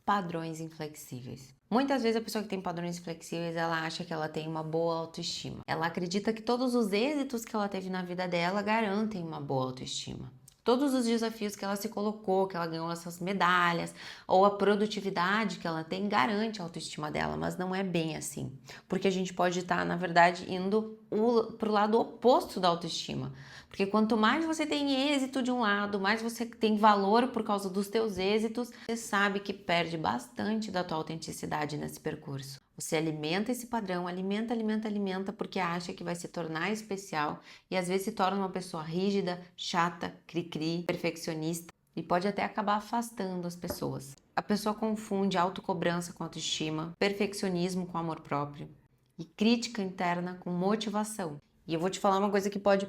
padrões inflexíveis. Muitas vezes a pessoa que tem padrões inflexíveis, ela acha que ela tem uma boa autoestima. Ela acredita que todos os êxitos que ela teve na vida dela garantem uma boa autoestima. Todos os desafios que ela se colocou, que ela ganhou essas medalhas, ou a produtividade que ela tem, garante a autoestima dela, mas não é bem assim. Porque a gente pode estar, na verdade, indo para o lado oposto da autoestima. Porque quanto mais você tem êxito de um lado, mais você tem valor por causa dos teus êxitos, você sabe que perde bastante da tua autenticidade nesse percurso. Você alimenta esse padrão, alimenta, porque acha que vai se tornar especial e às vezes se torna uma pessoa rígida, chata, cri-cri, perfeccionista e pode até acabar afastando as pessoas. A pessoa confunde autocobrança com autoestima, perfeccionismo com amor próprio e crítica interna com motivação. E eu vou te falar uma coisa que pode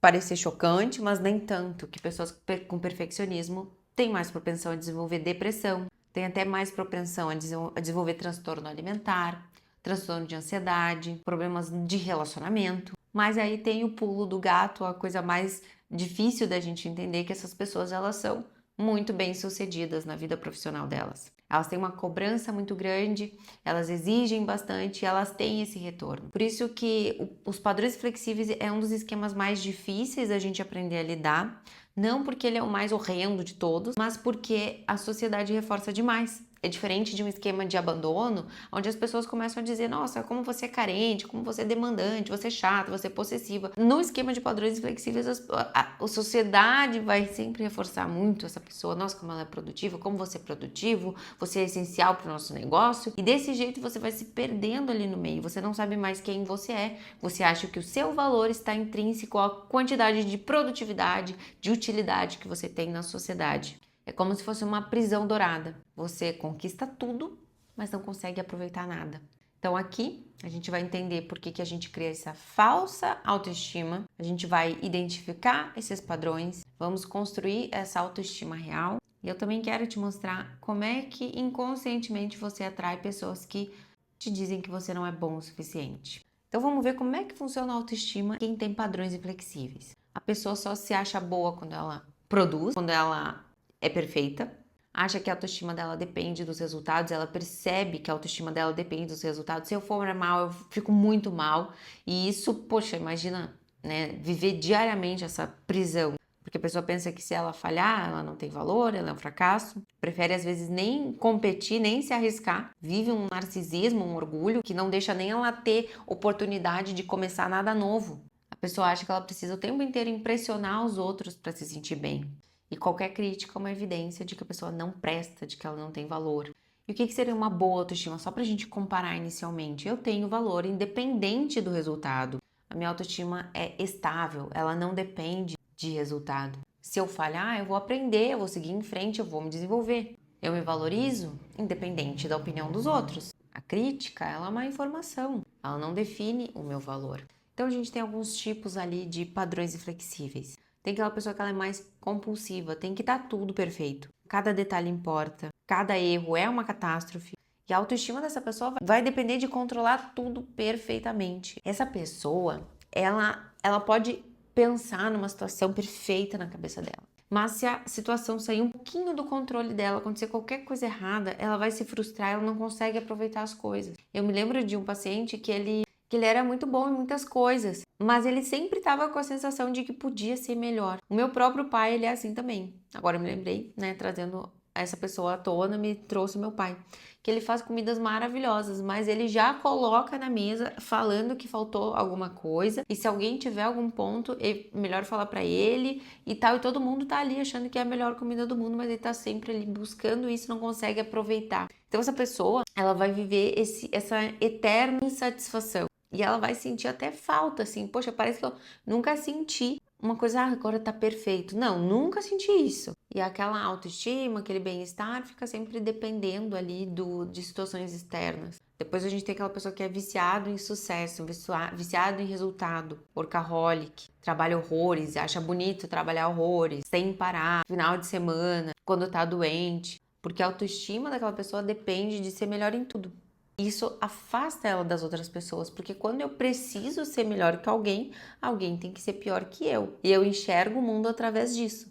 parecer chocante, mas nem tanto, que pessoas com perfeccionismo têm mais propensão a desenvolver depressão, tem até mais propensão a desenvolver transtorno alimentar, transtorno de ansiedade, problemas de relacionamento. Mas aí tem o pulo do gato, a coisa mais difícil da gente entender, que essas pessoas elas são muito bem-sucedidas na vida profissional delas. Elas têm uma cobrança muito grande, elas exigem bastante e elas têm esse retorno. Por isso que os padrões flexíveis é um dos esquemas mais difíceis da gente aprender a lidar, não porque ele é o mais horrendo de todos, mas porque a sociedade reforça demais. É diferente de um esquema de abandono, onde as pessoas começam a dizer: nossa, como você é carente, como você é demandante, você é chata, você é possessiva. No esquema de padrões flexíveis, a sociedade vai sempre reforçar muito essa pessoa. Nossa, como ela é produtiva, como você é produtivo, você é essencial para o nosso negócio. E desse jeito você vai se perdendo ali no meio. Você não sabe mais quem você é. Você acha que o seu valor está intrínseco à quantidade de produtividade, de utilidade que você tem na sociedade. É como se fosse uma prisão dourada. Você conquista tudo, mas não consegue aproveitar nada. Então aqui a gente vai entender por que a gente cria essa falsa autoestima. A gente vai identificar esses padrões, vamos construir essa autoestima real. E eu também quero te mostrar como é que inconscientemente você atrai pessoas que te dizem que você não é bom o suficiente. Então vamos ver como é que funciona a autoestima quem tem padrões inflexíveis. A pessoa só se acha boa quando ela produz, quando ela é perfeita, acha que a autoestima dela depende dos resultados, ela percebe que a autoestima dela depende dos resultados. Se eu for mal, eu fico muito mal. E isso, poxa, imagina, né, viver diariamente essa prisão. Porque a pessoa pensa que se ela falhar, ela não tem valor, ela é um fracasso. Prefere, às vezes, nem competir, nem se arriscar. Vive um narcisismo, um orgulho, que não deixa nem ela ter oportunidade de começar nada novo. A pessoa acha que ela precisa o tempo inteiro impressionar os outros para se sentir bem. E qualquer crítica é uma evidência de que a pessoa não presta, de que ela não tem valor. E o que seria uma boa autoestima? Só para a gente comparar inicialmente. Eu tenho valor independente do resultado. A minha autoestima é estável, ela não depende de resultado. Se eu falhar, eu vou aprender, eu vou seguir em frente, eu vou me desenvolver. Eu me valorizo independente da opinião dos outros. A crítica, ela é uma informação, ela não define o meu valor. Então a gente tem alguns tipos ali de padrões inflexíveis. Tem aquela pessoa que ela é mais compulsiva, tem que estar tudo perfeito. Cada detalhe importa, cada erro é uma catástrofe. E a autoestima dessa pessoa vai depender de controlar tudo perfeitamente. Essa pessoa, ela pode pensar numa situação perfeita na cabeça dela. Mas se a situação sair um pouquinho do controle dela, acontecer qualquer coisa errada, ela vai se frustrar, ela não consegue aproveitar as coisas. Eu me lembro de um paciente que ele era muito bom em muitas coisas, mas ele sempre estava com a sensação de que podia ser melhor. O meu próprio pai, ele é assim também. Agora eu me lembrei, né, trazendo essa pessoa à tona, me trouxe meu pai, que ele faz comidas maravilhosas, mas ele já coloca na mesa falando que faltou alguma coisa, e se alguém tiver algum ponto, é melhor falar para ele e tal, e todo mundo tá ali achando que é a melhor comida do mundo, mas ele tá sempre ali buscando isso, não consegue aproveitar. Então essa pessoa, ela vai viver essa eterna insatisfação. E ela vai sentir até falta, assim, poxa, parece que eu nunca senti uma coisa, agora tá perfeito. Não, nunca senti isso. E aquela autoestima, aquele bem-estar fica sempre dependendo ali de situações externas. Depois a gente tem aquela pessoa que é viciado em sucesso, viciado em resultado, workaholic, trabalha horrores, acha bonito trabalhar horrores, sem parar, final de semana, quando tá doente. Porque a autoestima daquela pessoa depende de ser melhor em tudo. Isso afasta ela das outras pessoas, porque quando eu preciso ser melhor que alguém, alguém tem que ser pior que eu. E eu enxergo o mundo através disso.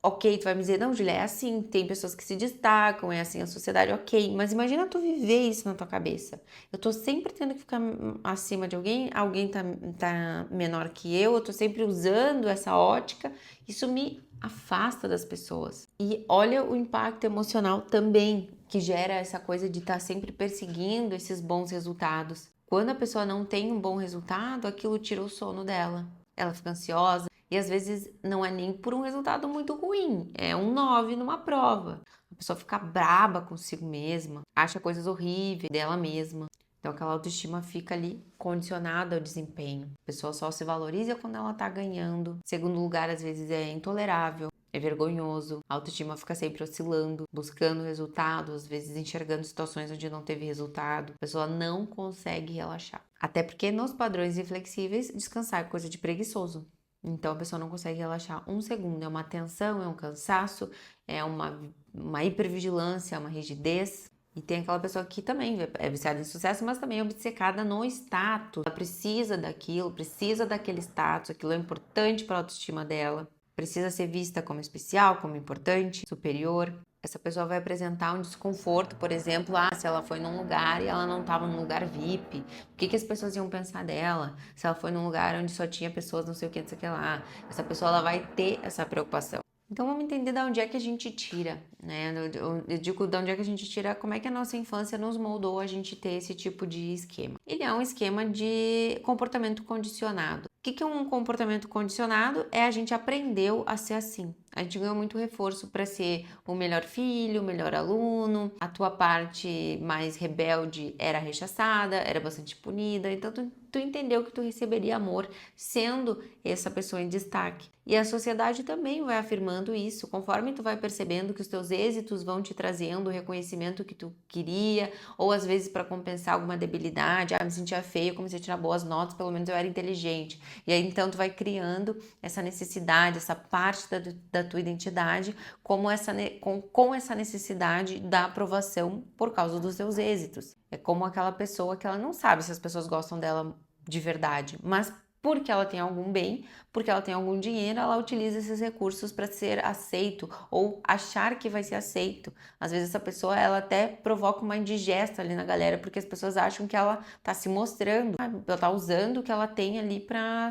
Ok, tu vai me dizer, não, Julia, é assim, tem pessoas que se destacam, é assim a sociedade, ok, mas imagina tu viver isso na tua cabeça. Eu tô sempre tendo que ficar acima de alguém, alguém tá menor que eu tô sempre usando essa ótica, isso me afasta das pessoas. E olha o impacto emocional também que gera essa coisa de estar sempre perseguindo esses bons resultados. Quando a pessoa não tem um bom resultado, aquilo tira o sono dela. Ela fica ansiosa e às vezes não é nem por um resultado muito ruim, é um 9 numa prova. A pessoa fica braba consigo mesma, acha coisas horríveis dela mesma. Então aquela autoestima fica ali condicionada ao desempenho. A pessoa só se valoriza quando ela tá ganhando. Segundo lugar, às vezes é intolerável. É vergonhoso, a autoestima fica sempre oscilando, buscando resultado, às vezes enxergando situações onde não teve resultado. A pessoa não consegue relaxar. Até porque nos padrões inflexíveis, descansar é coisa de preguiçoso. Então a pessoa não consegue relaxar um segundo. É uma tensão, é um cansaço, é uma hipervigilância, é uma rigidez. E tem aquela pessoa que também é viciada em sucesso, mas também é obcecada no status. Ela precisa daquilo, precisa daquele status, aquilo é importante para a autoestima dela. Precisa ser vista como especial, como importante, superior. Essa pessoa vai apresentar um desconforto, por exemplo, se ela foi num lugar e ela não estava num lugar VIP, o que as pessoas iam pensar dela? Se ela foi num lugar onde só tinha pessoas não sei o que, não sei o que lá. Essa pessoa ela vai ter essa preocupação. Então vamos entender de onde é que a gente tira, né? Eu digo de onde é que a gente tira, como é que a nossa infância nos moldou a gente ter esse tipo de esquema. Ele é um esquema de comportamento condicionado. O que é um comportamento condicionado? É a gente aprendeu a ser assim. A gente ganhou muito reforço para ser o melhor filho, o melhor aluno. A tua parte mais rebelde era rechaçada, era bastante punida. Então tu entendeu que tu receberia amor sendo essa pessoa em destaque. E a sociedade também vai afirmando isso. Conforme tu vai percebendo que os teus êxitos vão te trazendo o reconhecimento que tu queria, ou às vezes para compensar alguma debilidade, me sentia feio, comecei a tirar boas notas, pelo menos eu era inteligente. E aí então tu vai criando essa necessidade, essa parte da tua identidade com essa necessidade da aprovação por causa dos seus êxitos. É como aquela pessoa que ela não sabe se as pessoas gostam dela de verdade, mas porque ela tem algum bem, porque ela tem algum dinheiro, ela utiliza esses recursos para ser aceito ou achar que vai ser aceito. Às vezes essa pessoa ela até provoca uma indigesta ali na galera, porque as pessoas acham que ela tá se mostrando, ela tá usando o que ela tem ali para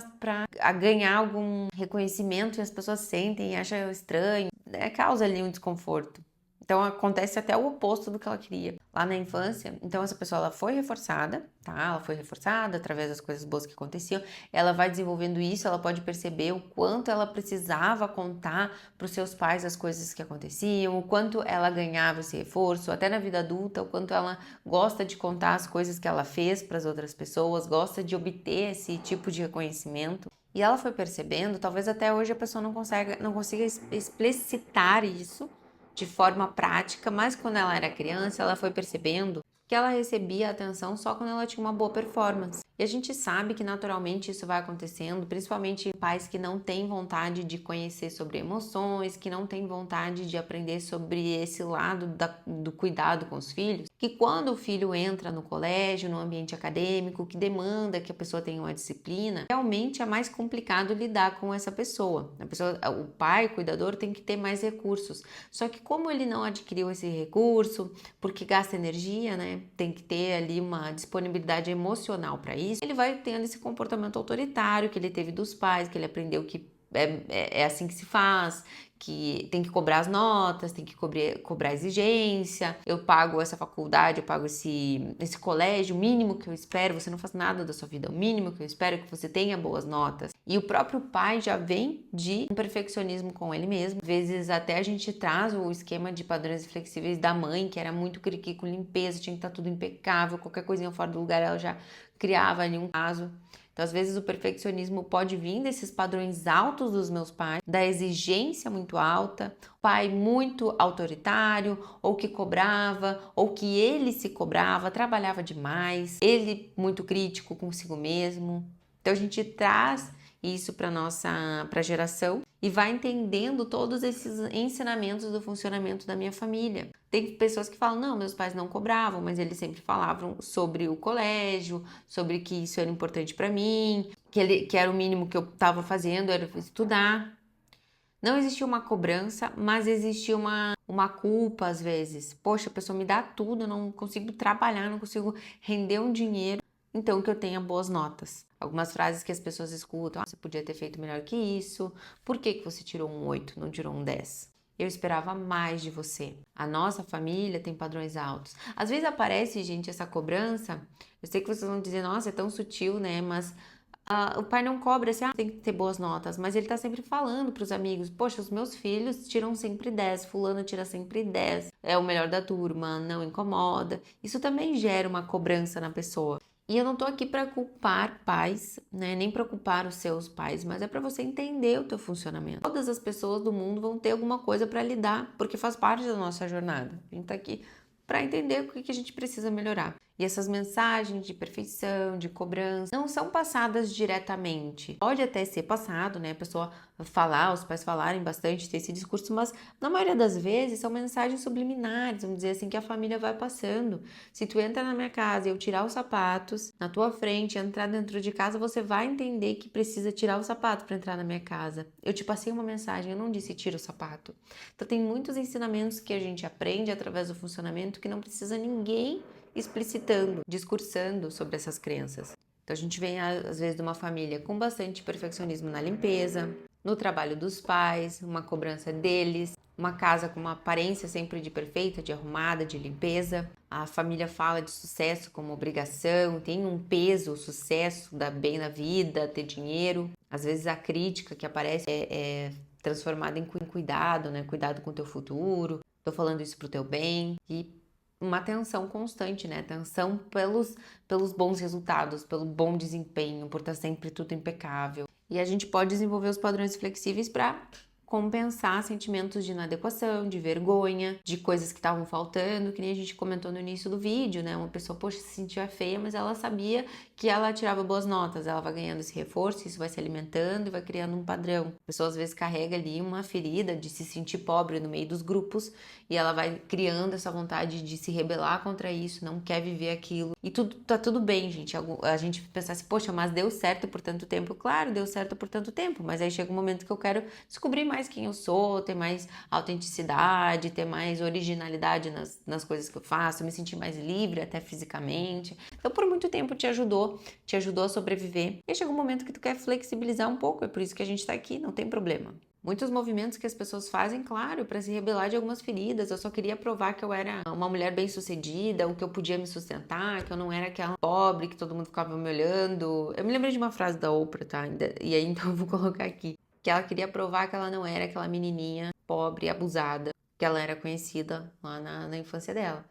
ganhar algum reconhecimento e as pessoas sentem e acham estranho, causa ali um desconforto. Então acontece até o oposto do que ela queria lá na infância. Então essa pessoa ela foi reforçada, tá? Ela foi reforçada através das coisas boas que aconteciam. Ela vai desenvolvendo isso, ela pode perceber o quanto ela precisava contar para os seus pais as coisas que aconteciam, o quanto ela ganhava esse reforço, até na vida adulta, o quanto ela gosta de contar as coisas que ela fez para as outras pessoas, gosta de obter esse tipo de reconhecimento. E ela foi percebendo, talvez até hoje a pessoa não consiga explicitar isso de forma prática, mas quando ela era criança, ela foi percebendo que ela recebia atenção só quando ela tinha uma boa performance. E a gente sabe que naturalmente isso vai acontecendo, principalmente em pais que não têm vontade de conhecer sobre emoções, que não têm vontade de aprender sobre esse lado do cuidado com os filhos, que quando o filho entra no colégio, no ambiente acadêmico, que demanda que a pessoa tenha uma disciplina, realmente é mais complicado lidar com essa pessoa. O pai, o cuidador, tem que ter mais recursos. Só que como ele não adquiriu esse recurso, porque gasta energia, né? Tem que ter ali uma disponibilidade emocional para isso, ele vai tendo esse comportamento autoritário que ele teve dos pais, que ele aprendeu que é assim que se faz, que tem que cobrar as notas, tem que cobrar exigência, eu pago essa faculdade, eu pago esse colégio, o mínimo que eu espero, você não faz nada da sua vida, o mínimo que eu espero é que você tenha boas notas. E o próprio pai já vem de um perfeccionismo com ele mesmo. Às vezes até a gente traz o esquema de padrões flexíveis da mãe, que era muito criqui com limpeza, tinha que estar tudo impecável, qualquer coisinha fora do lugar ela já criava ali um caso. Então, às vezes, o perfeccionismo pode vir desses padrões altos dos meus pais, da exigência muito alta, pai muito autoritário, ou que cobrava, ou que ele se cobrava, trabalhava demais, ele muito crítico consigo mesmo. Então, a gente traz isso para a geração e vai entendendo todos esses ensinamentos do funcionamento da minha família. Tem pessoas que falam, não, meus pais não cobravam, mas eles sempre falavam sobre o colégio, sobre que isso era importante para mim, que era o mínimo que eu estava fazendo, era estudar. Não existia uma cobrança, mas existia uma culpa às vezes. Poxa, a pessoa me dá tudo, eu não consigo trabalhar, não consigo render um dinheiro, então que eu tenha boas notas. Algumas frases que as pessoas escutam: você podia ter feito melhor que isso, por que que você tirou um 8, não tirou um 10? Eu esperava mais de você. A nossa família tem padrões altos. Às vezes aparece, gente, essa cobrança. Eu sei que vocês vão dizer, nossa, é tão sutil, né? Mas o pai não cobra assim, tem que ter boas notas, mas ele tá sempre falando pros amigos: poxa, os meus filhos tiram sempre 10, fulano tira sempre 10, é o melhor da turma, não incomoda. Isso também gera uma cobrança na pessoa. E eu não tô aqui para culpar pais, né, nem para culpar os seus pais, mas é para você entender o teu funcionamento. Todas as pessoas do mundo vão ter alguma coisa para lidar, porque faz parte da nossa jornada. A gente tá aqui para entender o que a gente precisa melhorar. E essas mensagens de perfeição, de cobrança, não são passadas diretamente. Pode até ser passado, né? A pessoa falar, os pais falarem bastante, ter esse discurso, mas na maioria das vezes são mensagens subliminares, vamos dizer assim, que a família vai passando. Se tu entra na minha casa e eu tirar os sapatos na tua frente, entrar dentro de casa, você vai entender que precisa tirar o sapato para entrar na minha casa. Eu te passei uma mensagem, eu não disse tira o sapato. Então tem muitos ensinamentos que a gente aprende através do funcionamento que não precisa ninguém explicitando, discursando sobre essas crenças. Então a gente vem às vezes de uma família com bastante perfeccionismo na limpeza, no trabalho dos pais, uma cobrança deles, uma casa com uma aparência sempre de perfeita, de arrumada, de limpeza. A família fala de sucesso como obrigação, tem um peso, o sucesso, dar bem na vida, ter dinheiro. Às vezes a crítica que aparece é transformada em cuidado, né? Cuidado com o teu futuro. Tô falando isso pro teu bem. E uma tensão constante, né? Tensão pelos bons resultados, pelo bom desempenho, por estar sempre tudo impecável. E a gente pode desenvolver os padrões flexíveis para compensar sentimentos de inadequação, de vergonha, de coisas que estavam faltando, que nem a gente comentou no início do vídeo, né? Uma pessoa, poxa, se sentia feia, mas ela sabia que ela tirava boas notas, ela vai ganhando esse reforço, isso vai se alimentando e vai criando um padrão. A pessoa às vezes carrega ali uma ferida de se sentir pobre no meio dos grupos e ela vai criando essa vontade de se rebelar contra isso, não quer viver aquilo. E tá tudo bem, gente. A gente pensar assim, poxa, mas deu certo por tanto tempo. Claro, deu certo por tanto tempo, mas aí chega um momento que eu quero descobrir mais quem eu sou, ter mais autenticidade, ter mais originalidade nas coisas que eu faço, me sentir mais livre até fisicamente. Então, por muito tempo te ajudou a sobreviver. E chega um momento que tu quer flexibilizar um pouco, é por isso que a gente tá aqui, não tem problema. Muitos movimentos que as pessoas fazem, claro, para se rebelar de algumas feridas. Eu só queria provar que eu era uma mulher bem-sucedida, ou que eu podia me sustentar, que eu não era aquela pobre que todo mundo ficava me olhando. Eu me lembrei de uma frase da Oprah, tá? E aí então eu vou colocar aqui. Que ela queria provar que ela não era aquela menininha pobre, abusada, que ela era conhecida lá na infância dela.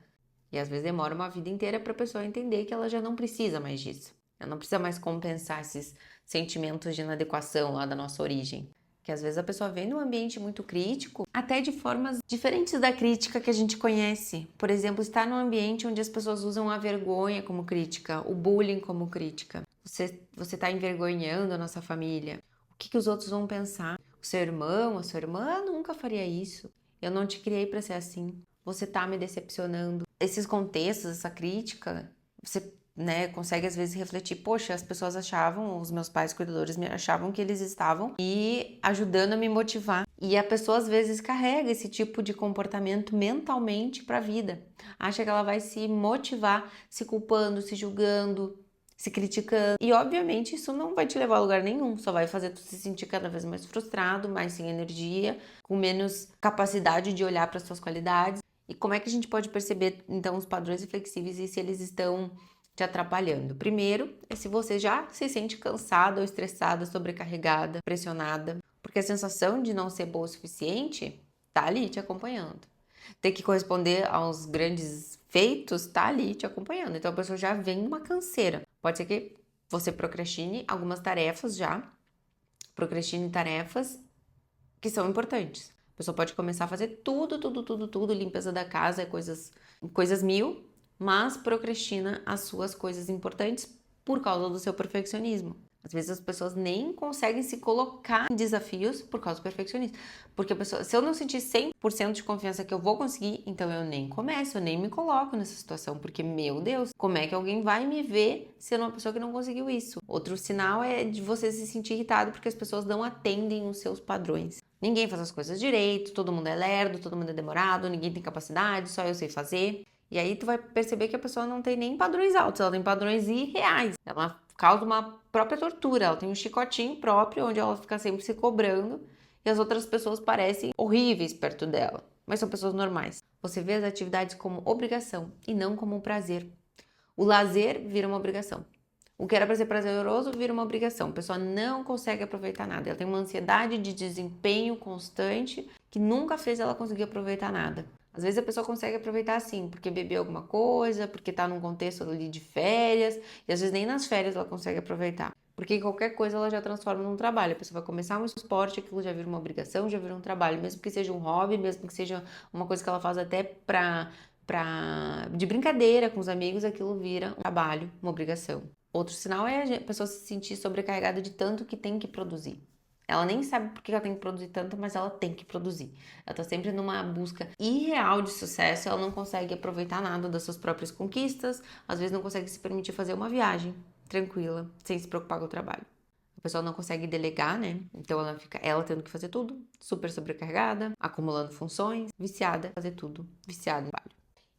E às vezes demora uma vida inteira para a pessoa entender que ela já não precisa mais disso. Ela não precisa mais compensar esses sentimentos de inadequação lá da nossa origem. Que às vezes a pessoa vem num ambiente muito crítico, até de formas diferentes da crítica que a gente conhece. Por exemplo, estar num ambiente onde as pessoas usam a vergonha como crítica, o bullying como crítica. Você está envergonhando a nossa família. O que os outros vão pensar? O seu irmão, a sua irmã nunca faria isso. Eu não te criei para ser assim. Você tá me decepcionando. Esses contextos, essa crítica, você, né, consegue às vezes refletir, poxa, as pessoas achavam, os meus pais cuidadores me achavam que eles estavam e ajudando a me motivar. E a pessoa às vezes carrega esse tipo de comportamento mentalmente para a vida. Acha que ela vai se motivar se culpando, se julgando, se criticando. E obviamente isso não vai te levar a lugar nenhum, só vai fazer tu se sentir cada vez mais frustrado, mais sem energia, com menos capacidade de olhar para as suas qualidades. E como é que a gente pode perceber então os padrões flexíveis e se eles estão te atrapalhando? Primeiro, é se você já se sente cansada ou estressada, sobrecarregada, pressionada, porque a sensação de não ser boa o suficiente tá ali te acompanhando. Ter que corresponder aos grandes feitos tá ali te acompanhando. Então a pessoa já vem numa canseira. Pode ser que você procrastine algumas tarefas já, procrastine tarefas que são importantes. A pessoa pode começar a fazer tudo, limpeza da casa, coisas mil, mas procrastina as suas coisas importantes por causa do seu perfeccionismo. Às vezes as pessoas nem conseguem se colocar em desafios por causa do perfeccionismo. Porque a pessoa, se eu não sentir 100% de confiança que eu vou conseguir, então eu nem começo, eu nem me coloco nessa situação. Porque, meu Deus, como é que alguém vai me ver sendo uma pessoa que não conseguiu isso? Outro sinal é de você se sentir irritado porque as pessoas não atendem os seus padrões. Ninguém faz as coisas direito, todo mundo é lerdo, todo mundo é demorado, ninguém tem capacidade, só eu sei fazer. E aí tu vai perceber que a pessoa não tem nem padrões altos, ela tem padrões irreais. Ela causa uma própria tortura, ela tem um chicotinho próprio, onde ela fica sempre se cobrando, e as outras pessoas parecem horríveis perto dela, mas são pessoas normais. Você vê as atividades como obrigação e não como um prazer. O lazer vira uma obrigação. O que era para ser prazeroso vira uma obrigação. A pessoa não consegue aproveitar nada. Ela tem uma ansiedade de desempenho constante que nunca fez ela conseguir aproveitar nada. Às vezes a pessoa consegue aproveitar assim, porque bebeu alguma coisa, porque tá num contexto ali de férias, e às vezes nem nas férias ela consegue aproveitar. Porque qualquer coisa ela já transforma num trabalho. A pessoa vai começar um esporte, aquilo já vira uma obrigação, já vira um trabalho, mesmo que seja um hobby, mesmo que seja uma coisa que ela faz até de brincadeira com os amigos, aquilo vira um trabalho, uma obrigação. Outro sinal é a pessoa se sentir sobrecarregada de tanto que tem que produzir. Ela nem sabe por que ela tem que produzir tanto, mas ela tem que produzir. Ela tá sempre numa busca irreal de sucesso, ela não consegue aproveitar nada das suas próprias conquistas, às vezes não consegue se permitir fazer uma viagem tranquila, sem se preocupar com o trabalho. A pessoa não consegue delegar, né? Então ela fica tendo que fazer tudo, super sobrecarregada, acumulando funções, viciada, fazer tudo, viciada em trabalho.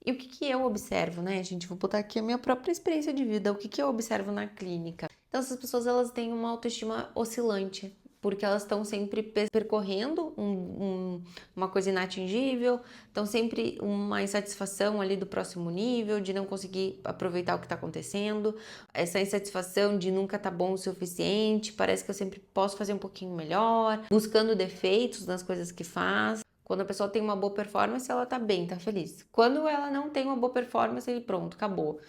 E o que eu observo, né, gente? Vou botar aqui a minha própria experiência de vida. O que eu observo na clínica? Então, essas pessoas, elas têm uma autoestima oscilante, porque elas estão sempre percorrendo uma coisa inatingível, estão sempre uma insatisfação ali do próximo nível, de não conseguir aproveitar o que está acontecendo, essa insatisfação de nunca estar bom o suficiente, parece que eu sempre posso fazer um pouquinho melhor, buscando defeitos nas coisas que faz. Quando a pessoa tem uma boa performance, ela tá bem, tá feliz. Quando ela não tem uma boa performance, pronto, acabou.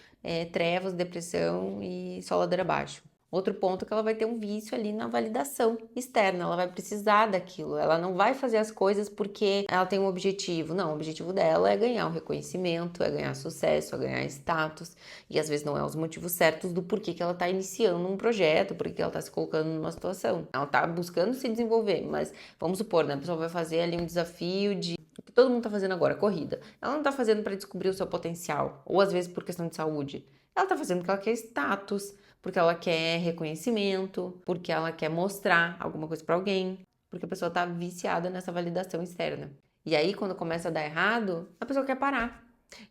Trevas, depressão e só ladeira abaixo. Outro ponto é que ela vai ter um vício ali na validação externa, ela vai precisar daquilo, ela não vai fazer as coisas porque ela tem um objetivo, não, o objetivo dela é ganhar um reconhecimento, é ganhar sucesso, é ganhar status, e às vezes não é os motivos certos do porquê que ela tá iniciando um projeto, porquê que ela tá se colocando numa situação. Ela tá buscando se desenvolver, mas vamos supor, né, a pessoa vai fazer ali um desafio de o que todo mundo tá fazendo agora, corrida. Ela não tá fazendo para descobrir o seu potencial, ou às vezes por questão de saúde. Ela tá fazendo porque ela quer status, porque ela quer reconhecimento, porque ela quer mostrar alguma coisa para alguém, porque a pessoa tá viciada nessa validação externa. E aí, quando começa a dar errado, a pessoa quer parar.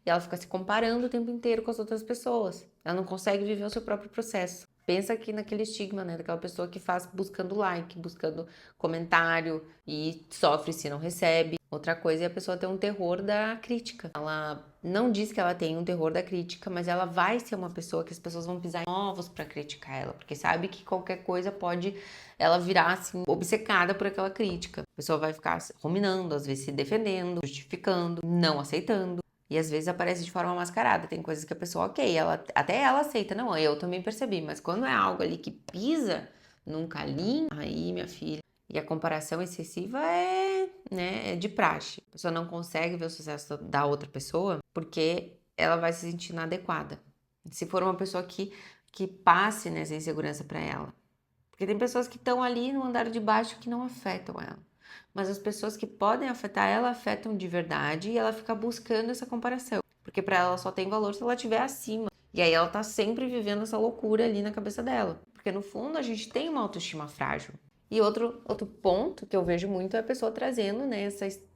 E ela fica se comparando o tempo inteiro com as outras pessoas. Ela não consegue viver o seu próprio processo. Pensa aqui naquele estigma, né? Daquela pessoa que faz buscando like, buscando comentário e sofre se não recebe. Outra coisa é a pessoa ter um terror da crítica. Ela não diz que ela tem um terror da crítica, mas ela vai ser uma pessoa que as pessoas vão pisar em ovos pra criticar ela, porque sabe que qualquer coisa pode ela virar assim obcecada por aquela crítica. A pessoa vai ficar ruminando, às vezes se defendendo, justificando, não aceitando. E às vezes aparece de forma mascarada. Tem coisas que a pessoa, ok, até ela aceita. Não, eu também percebi. Mas quando é algo ali que pisa num calinho, aí, minha filha. E a comparação excessiva é de praxe. A pessoa não consegue ver o sucesso da outra pessoa porque ela vai se sentir inadequada. Se for uma pessoa que passe nessa insegurança para ela. Porque tem pessoas que estão ali no andar de baixo que não afetam ela. Mas as pessoas que podem afetar ela afetam de verdade e ela fica buscando essa comparação. Porque para ela só tem valor se ela estiver acima. E aí ela tá sempre vivendo essa loucura ali na cabeça dela. Porque no fundo a gente tem uma autoestima frágil. E outro ponto que eu vejo muito é a pessoa trazendo, né,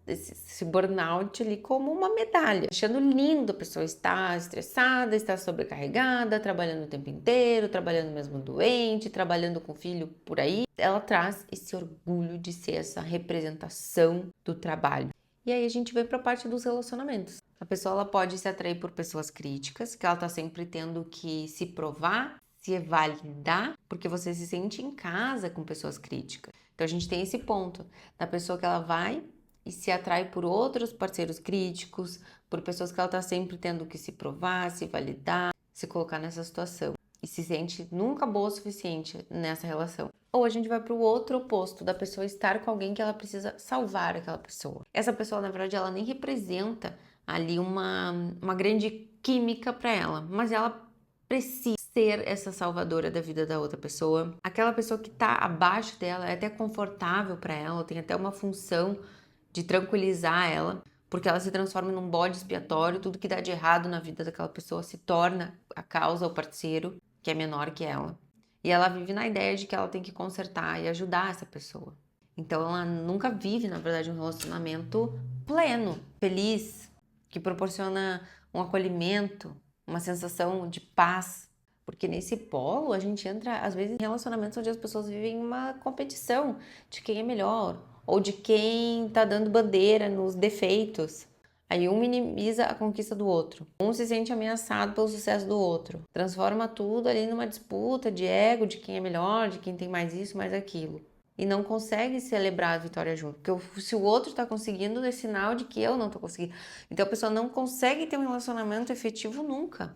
esse burnout ali como uma medalha. Achando lindo a pessoa estar estressada, estar sobrecarregada, trabalhando o tempo inteiro, trabalhando mesmo doente, trabalhando com o filho por aí. Ela traz esse orgulho de ser essa representação do trabalho. E aí a gente vem para a parte dos relacionamentos. A pessoa ela pode se atrair por pessoas críticas, que ela tá sempre tendo que se provar, se validar, porque você se sente em casa com pessoas críticas. Então a gente tem esse ponto da pessoa que ela vai e se atrai por outros parceiros críticos, por pessoas que ela tá sempre tendo que se provar, se validar, se colocar nessa situação e se sente nunca boa o suficiente nessa relação. Ou a gente vai para o outro oposto, da pessoa estar com alguém que ela precisa salvar aquela pessoa. Essa pessoa, na verdade, ela nem representa ali uma grande química para ela, mas ela precisa ser essa salvadora da vida da outra pessoa. Aquela pessoa que tá abaixo dela é até confortável para ela, tem até uma função de tranquilizar ela, porque ela se transforma num bode expiatório, tudo que dá de errado na vida daquela pessoa se torna a causa, o parceiro, que é menor que ela. E ela vive na ideia de que ela tem que consertar e ajudar essa pessoa. Então ela nunca vive, na verdade, um relacionamento pleno, feliz, que proporciona um acolhimento, uma sensação de paz. Porque nesse polo a gente entra, às vezes, em relacionamentos onde as pessoas vivem uma competição de quem é melhor, ou de quem tá dando bandeira nos defeitos. Aí um minimiza a conquista do outro. Um se sente ameaçado pelo sucesso do outro. Transforma tudo ali numa disputa de ego, de quem é melhor, de quem tem mais isso, mais aquilo. E não consegue celebrar a vitória junto. Porque se o outro tá conseguindo, é sinal de que eu não tô conseguindo. Então a pessoa não consegue ter um relacionamento efetivo nunca.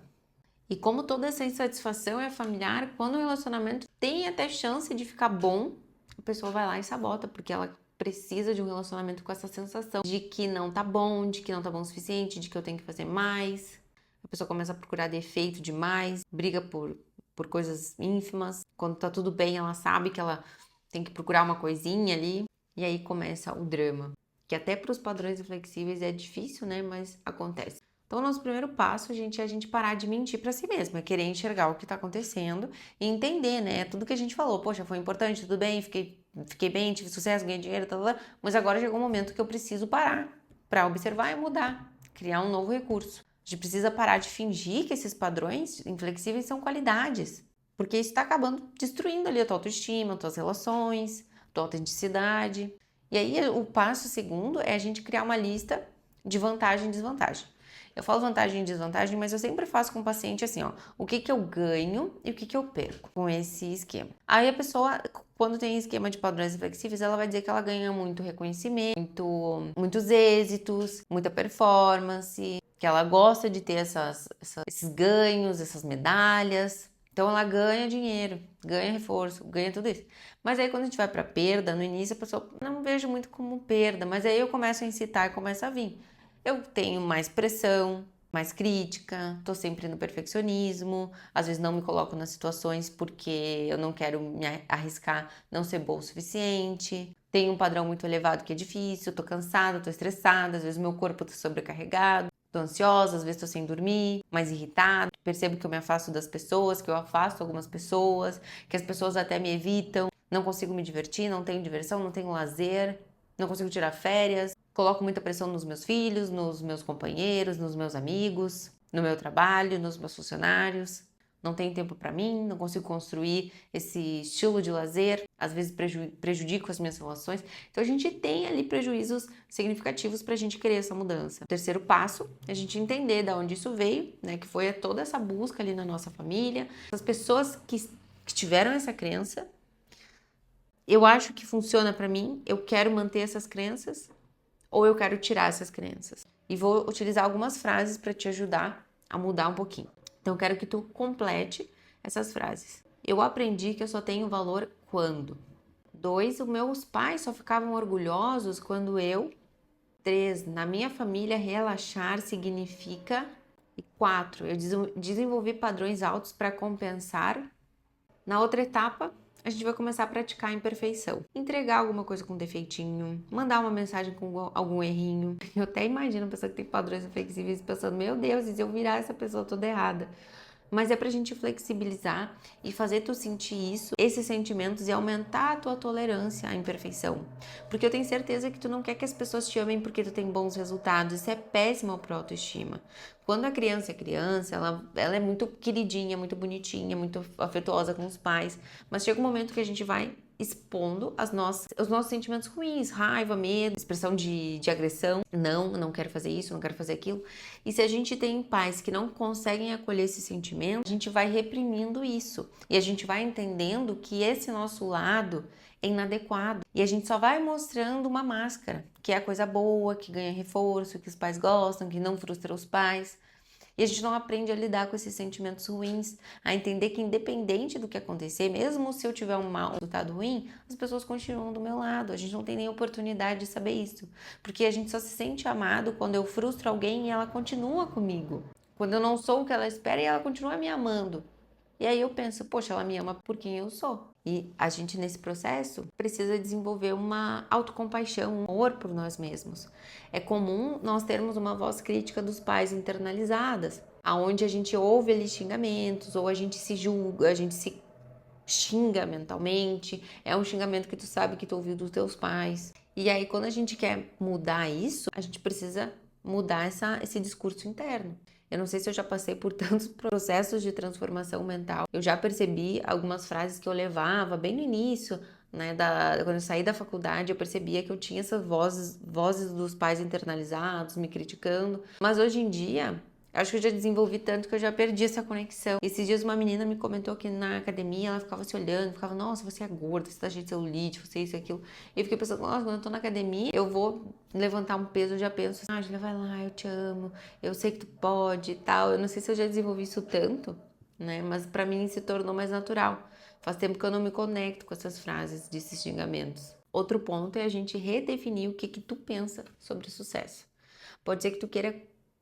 E como toda essa insatisfação é familiar, quando o relacionamento tem até chance de ficar bom, a pessoa vai lá e sabota, porque ela precisa de um relacionamento com essa sensação de que não tá bom, de que não tá bom o suficiente, de que eu tenho que fazer mais. A pessoa começa a procurar defeito demais, briga por coisas ínfimas. Quando tá tudo bem, ela sabe que ela tem que procurar uma coisinha ali. E aí começa o drama, que até para os padrões inflexíveis é difícil, né? Mas acontece. Então, o nosso primeiro passo, gente, é a gente parar de mentir para si mesma, é querer enxergar o que está acontecendo e entender, né? Tudo que a gente falou, poxa, foi importante, tudo bem, fiquei bem, tive sucesso, ganhei dinheiro, mas agora chegou um momento que eu preciso parar para observar e mudar, criar um novo recurso. A gente precisa parar de fingir que esses padrões inflexíveis são qualidades, porque isso está acabando destruindo ali a tua autoestima, as tuas relações, tua autenticidade. E aí, o passo segundo é a gente criar uma lista de vantagem e desvantagem. Eu falo vantagem e desvantagem, mas eu sempre faço com o paciente assim, ó, o que que eu ganho e o que que eu perco com esse esquema. Aí a pessoa, quando tem esquema de padrões flexíveis, ela vai dizer que ela ganha muito reconhecimento, muitos êxitos, muita performance, que ela gosta de ter esses ganhos, essas medalhas. Então ela ganha dinheiro, ganha reforço, ganha tudo isso. Mas aí quando a gente vai para perda, no início a pessoa não vejo muito como perda, mas aí eu começo a incitar e começa a vir. Eu tenho mais pressão, mais crítica, tô sempre no perfeccionismo, às vezes não me coloco nas situações porque eu não quero me arriscar não ser boa o suficiente. Tenho um padrão muito elevado que é difícil, tô cansada, tô estressada, às vezes meu corpo tá sobrecarregado, tô ansiosa, às vezes tô sem dormir, mais irritada. Percebo que eu me afasto das pessoas, que eu afasto algumas pessoas, que as pessoas até me evitam, não consigo me divertir, não tenho diversão, não tenho lazer, não consigo tirar férias. Coloco muita pressão nos meus filhos, nos meus companheiros, nos meus amigos, no meu trabalho, nos meus funcionários. Não tenho tempo para mim, não consigo construir esse estilo de lazer, às vezes prejudico as minhas relações. Então a gente tem ali prejuízos significativos para a gente querer essa mudança. O terceiro passo é a gente entender de onde isso veio, né? Que foi toda essa busca ali na nossa família, as pessoas que tiveram essa crença. Eu acho que funciona para mim, eu quero manter essas crenças ou eu quero tirar essas crenças. E vou utilizar algumas frases para te ajudar a mudar um pouquinho. Então, eu quero que tu complete essas frases. Eu aprendi que eu só tenho valor quando. 2, os meus pais só ficavam orgulhosos quando eu. 3, na minha família, relaxar significa. E 4, eu desenvolvi padrões altos para compensar. Na outra etapa, a gente vai começar a praticar a imperfeição. Entregar alguma coisa com defeitinho, mandar uma mensagem com algum errinho. Eu até imagino a pessoa que tem padrões flexíveis pensando, meu Deus, e se eu virar essa pessoa toda errada? Mas é pra gente flexibilizar e fazer tu sentir isso, esses sentimentos e aumentar a tua tolerância à imperfeição. Porque eu tenho certeza que tu não quer que as pessoas te amem porque tu tem bons resultados. Isso é péssimo pra autoestima. Quando a criança é criança, ela é muito queridinha, muito bonitinha, muito afetuosa com os pais. Mas chega um momento que a gente vai expondo os nossos sentimentos ruins, raiva, medo, expressão de agressão. Não quero fazer isso, não quero fazer aquilo. E se a gente tem pais que não conseguem acolher esse sentimento, a gente vai reprimindo isso. E a gente vai entendendo que esse nosso lado é inadequado. E a gente só vai mostrando uma máscara, que é a coisa boa, que ganha reforço, que os pais gostam, que não frustra os pais. E a gente não aprende a lidar com esses sentimentos ruins, a entender que independente do que acontecer, mesmo se eu tiver um resultado ruim, as pessoas continuam do meu lado. A gente não tem nem oportunidade de saber isso, porque a gente só se sente amado quando eu frustro alguém e ela continua comigo. Quando eu não sou o que ela espera e ela continua me amando. E aí eu penso, poxa, ela me ama por quem eu sou. E a gente, nesse processo, precisa desenvolver uma autocompaixão, um amor por nós mesmos. É comum nós termos uma voz crítica dos pais internalizadas, aonde a gente ouve ali xingamentos, ou a gente se julga, a gente se xinga mentalmente, é um xingamento que tu sabe que tu ouviu dos teus pais. E aí, quando a gente quer mudar isso, a gente precisa mudar esse discurso interno. Eu não sei se eu já passei por tantos processos de transformação mental. Eu já percebi algumas frases que eu levava bem no início, né, quando eu saí da faculdade, eu percebia que eu tinha essas vozes dos pais internalizados, me criticando. Mas hoje em dia, acho que eu já desenvolvi tanto que eu já perdi essa conexão. Esses dias uma menina me comentou que na academia ela ficava se olhando, ficava, nossa, você é gorda, você tá cheia de celulite, você é isso e aquilo. E eu fiquei pensando, nossa, quando eu tô na academia, eu vou levantar um peso, eu já penso, ah, Julia, vai lá, eu te amo, eu sei que tu pode e tal. Eu não sei se eu já desenvolvi isso tanto, né, mas pra mim se tornou mais natural. Faz tempo que eu não me conecto com essas frases, desses xingamentos. Outro ponto é a gente redefinir o que tu pensa sobre sucesso. Pode ser que tu queira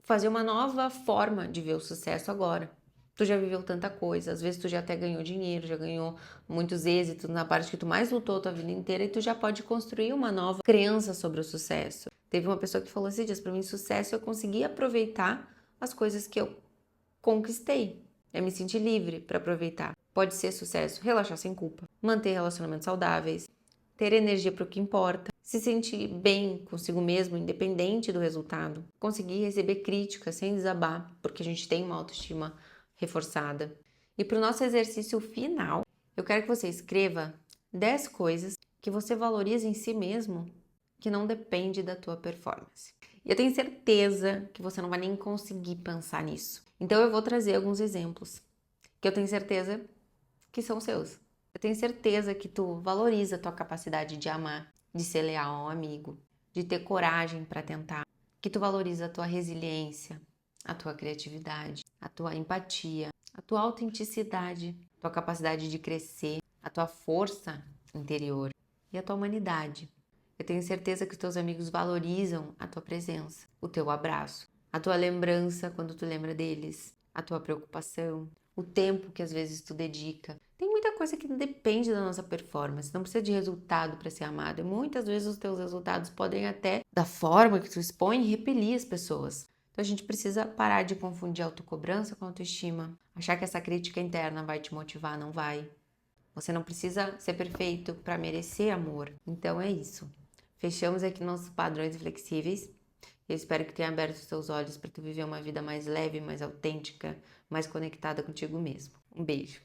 fazer uma nova forma de ver o sucesso agora. Tu já viveu tanta coisa, às vezes tu já até ganhou dinheiro, já ganhou muitos êxitos na parte que tu mais lutou tua vida inteira e tu já pode construir uma nova crença sobre o sucesso. Teve uma pessoa que falou esses dias pra mim, sucesso é eu conseguir aproveitar as coisas que eu conquistei. É me sentir livre para aproveitar. Pode ser sucesso, relaxar sem culpa, manter relacionamentos saudáveis, ter energia para o que importa, se sentir bem consigo mesmo, independente do resultado, conseguir receber críticas sem desabar, porque a gente tem uma autoestima reforçada. E para o nosso exercício final, eu quero que você escreva 10 coisas que você valoriza em si mesmo que não depende da tua performance. E eu tenho certeza que você não vai nem conseguir pensar nisso. Então eu vou trazer alguns exemplos que eu tenho certeza que são seus. Eu tenho certeza que tu valoriza a tua capacidade de amar, de ser leal ao amigo, de ter coragem para tentar, que tu valoriza a tua resiliência, a tua criatividade, a tua empatia, a tua autenticidade, a tua capacidade de crescer, a tua força interior e a tua humanidade. Eu tenho certeza que os teus amigos valorizam a tua presença, o teu abraço, a tua lembrança quando tu lembra deles, a tua preocupação, o tempo que às vezes tu dedica. Tem muita coisa que depende da nossa performance, não precisa de resultado para ser amado. E muitas vezes os teus resultados podem até, da forma que tu expõe, repelir as pessoas. Então a gente precisa parar de confundir autocobrança com autoestima, achar que essa crítica interna vai te motivar, não vai. Você não precisa ser perfeito para merecer amor. Então é isso. Fechamos aqui nossos padrões flexíveis. Eu espero que tenha aberto os teus olhos para tu viver uma vida mais leve, mais autêntica, mais conectada contigo mesmo. Um beijo.